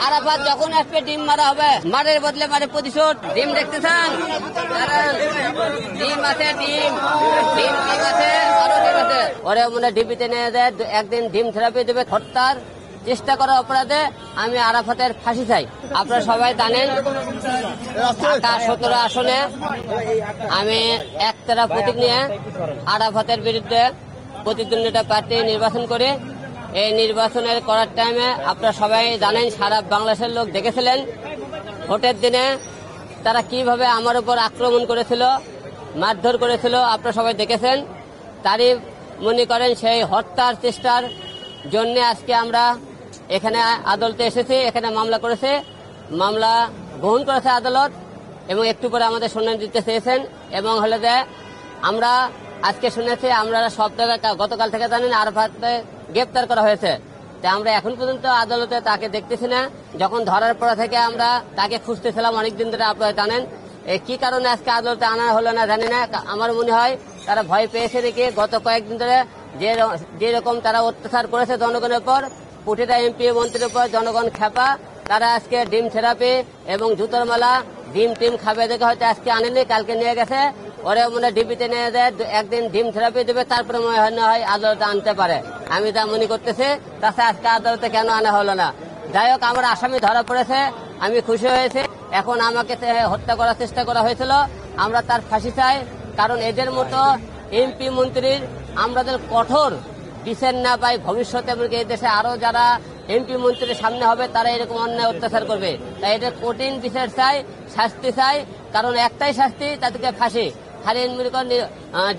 আরাফাত যখন আসবে ডিম মারা হবে, মারের বদলে মারে প্রতিশোধ। ডিম দেখতে চান? ডিম আছে, ডিম ডিম ডিম আছে, আরো ডিম আছে। ওরে মনে ডিবিতে নিয়ে দেয়, একদিন ডিম থেরাপি দেবে। হত্যার চেষ্টা করার অপরাধে আমি আরাফাতের ফাঁসি চাই। আপনারা সবাই জানেন ঢাকা 17 আসনে আমি একতারা প্রতীক নিয়ে আরাফাতের বিরুদ্ধে প্রতিদ্বন্দ্বিতা প্রার্থী নির্বাচন করি। এই নির্বাচনের করার টাইমে আপনারা সবাই জানেন, সারা বাংলাদেশের লোক দেখেছিলেন ভোটের দিনে তারা কিভাবে আমার উপর আক্রমণ করেছিল, মারধর করেছিল। আপনারা সবাই দেখেছেন। তারই মনে করেন সেই হত্যার চেষ্টার জন্য আজকে আমরা এখানে আদালতে এসেছি। এখানে মামলা করেছে, মামলা গ্রহণ করেছে আদালত এবং একটু পরে আমাদের শুনানি দিতে চেয়েছেন। এবং হলে যে আমরা আজকে শুনেছি, আমরা সব জায়গায় গতকাল থেকে জানেন আরাফাতকে গ্রেপ্তার করা হয়েছে। তাই আমরা এখন পর্যন্ত আদালতে তাকে দেখতেছি না। যখন ধরার পর থেকে আমরা তাকে খুঁজতেছিলাম অনেকদিন ধরে। আপনারা জানেন কি কারণে আজকে আদালতে আনা হলো না জানি না। আমার মনে হয় তারা ভয় পেয়েছে দেখে গত কয়েকদিন ধরে যেরকম তারা অত্যাচার করেছে জনগণের উপর, প্রতিটা এমপি মন্ত্রীর উপর জনগণ খেপা। তারা আজকে ডিম থেরাপি এবং জুতোর মালা ডিম টিম খাবে দেখে হয়তো আজকে আনেনি, কালকে নিয়ে গেছে। ওরে মনে ডিবিতে নিয়ে দেয়, একদিন ডিম থেরাপি দেবে, তারপরে মনে হয় আদালতে আনতে পারে। আমি তা মনে করতেছি। তাছাড়া আজকে আদালতে কেন আনা হলো না? যাই হোক, আমার আসামি ধরা পড়েছে, আমি খুশি হয়েছি। এখন আমাকে হত্যা করার চেষ্টা করা হয়েছিল, আমরা তার ফাঁসি চাই। কারণ এদের মতো এমপি মন্ত্রীর আমাদের কঠোর বিচার না পাই ভবিষ্যতে এমনকি এই দেশে আরো যারা এমপি মন্ত্রীর সামনে হবে তারা এরকম অন্যায় অত্যাচার করবে। তাই এটা কঠিন বিচার চাই, শাস্তি চাই। কারণ একটাই শাস্তি, তাদেরকে ফাঁসি। খালি মনে করেন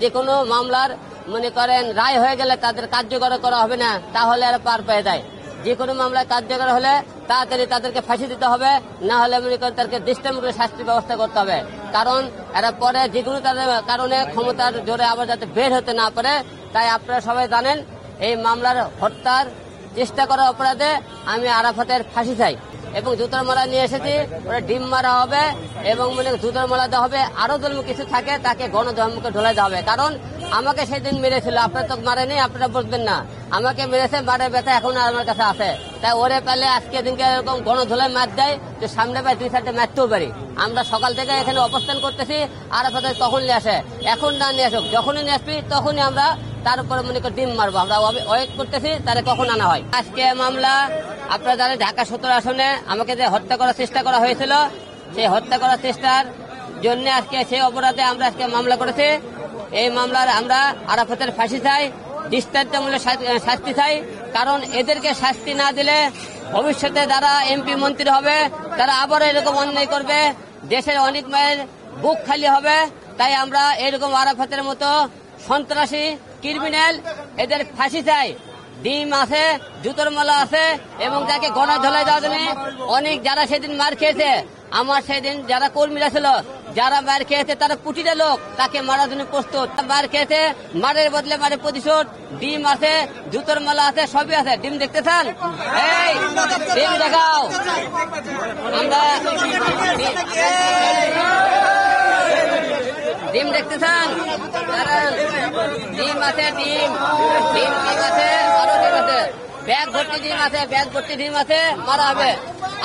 যে কোনো মামলার মনে করেন রায় হয়ে গেলে তাদের কার্যকর করা হবে না, তাহলে আর পার পেয়ে যায়। যে কোনো মামলায় কার্যকর হলে তাড়াতাড়ি তাদেরকে ফাঁসি দিতে হবে, না হলে মনে করেন তাদেরকে দৃষ্টান্তমূলক শাস্তির ব্যবস্থা করতে হবে। কারণ এরা পরে যে কোনো তাদের কারণে ক্ষমতার জোরে আবার যাতে বের হতে না পারে। তাই আপনারা সবাই জানেন এই মামলার হত্যার চেষ্টা করার অপরাধে আমি আরাফাতের ফাঁসি চাই। এবং জুতোর মালা নিয়ে এসেছি, ওরা ডিম মারা হবে এবং মানে জুতোর মালা দেওয়া হবে। আরো যদি কিছু থাকে তাকে গণধর্মকে ঢোলাই দেওয়া হবে। কারণ আমাকে সেদিন মেরেছিল, আপনারা তো মারেনি, আপনারা বুঝবেন না। আমাকে মেরেছে, মারের ব্যথা এখন আমার কাছে আছে। তাই ওরে পেলে আজকে দিনকে এরকম গণধোলাই মার দেয়, তো সামনে পায় 2-4টে মারতেও পারি। আমরা সকাল থেকে এখানে অবস্থান করতেছি, আরাফাত তখন নিয়ে আসে, এখন না নিয়ে আসুক, যখনই নিয়ে আসবি তখনই আমরা তার উপরে মনে করি ডিম মারবো। আমরা ওয়েট করতেছি তারে কখন আনা হয়। আজকে মামলা আপনারা জানেন ঢাকা 17 আসনে আমাকে যে হত্যা করার চেষ্টা করা হয়েছিল, সেই হত্যা করার চেষ্টার জন্য আজকে সেই অপরাধে আমরা আজকে মামলা করেছি। এই মামলার আমরা আরাফাতের ফাঁসি চাই, দৃষ্টান্তমূলক শাস্তি চাই। কারণ এদেরকে শাস্তি না দিলে ভবিষ্যতে যারা এমপি মন্ত্রী হবে তারা আবার এরকম অন্যায় করবে, দেশের অনেক মায়ের বুক খালি হবে। তাই আমরা এরকম আরাফাতের মতো সন্ত্রাসী ক্রিমিনাল এদের ফাঁসি চাই। ডিম আছে, জুতোর মালা আছে এবং তাকে গণা ধলাই দেওয়ার জন্য অনেক যারা সেদিন মার খেয়েছে, আমার সেদিন যারা কর্মীরা ছিল যারা মার খেয়েছে তারা প্রতিটা লোক তাকে মারার জন্য প্রস্তুত। মার খেয়েছে, মারের বদলে মারে প্রতিশোধ। ডিম আছে, জুতোর মালা আছে, সবই আছে। ডিম দেখতে চান? এই ডিম দেখাও। আমরা ডিম দেখতে চান? ডিম আছে, ডিম ডিম ডিম আছে, আরো ডিম আছে। ব্যাগ ভর্তি ডিম আছে, ব্যাগ ভর্তি ডিম আছে, মারা হবে।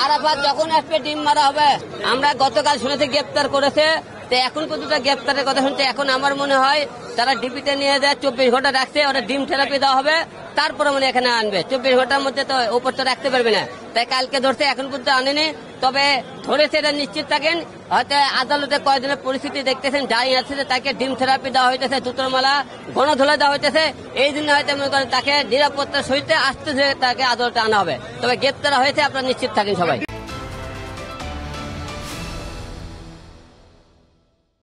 আরাফাত যখন আসবে ডিম মারা হবে। আমরা গতকাল শুনেছি গ্রেপ্তার করেছে, তো এখন পর্যন্ত গ্রেপ্তারের কথা শুনতে এখন আমার মনে হয় তারা ডিপিতে নিয়ে যায়, 24 ঘন্টা রাখছে, ওরা ডিম থেরাপি দেওয়া হবে, তারপরে মানে এখানে আনবে। 24 ঘন্টার মধ্যে তো উপর তো রাখতে পারবে না। তাই কালকে ধরছে, এখন পর্যন্ত আনেনি। তবে ধরেছে এটা নিশ্চিত থাকেন, হয়তো আদালতে কয়েকদিনের পরিস্থিতি দেখতেছেন, যাই আছে তাকে ডিম থেরাপি দেওয়া হইতেছে, জুতোর মালা গণধোলাই দেওয়া হইতেছে। এই জন্য হয়তো মনে করেন তাকে নিরাপত্তার সহিত আসতে তাকে আদালতে আনা হবে। তবে গ্রেপ্তার হয়েছে, আপনারা নিশ্চিত থাকেন সবাই।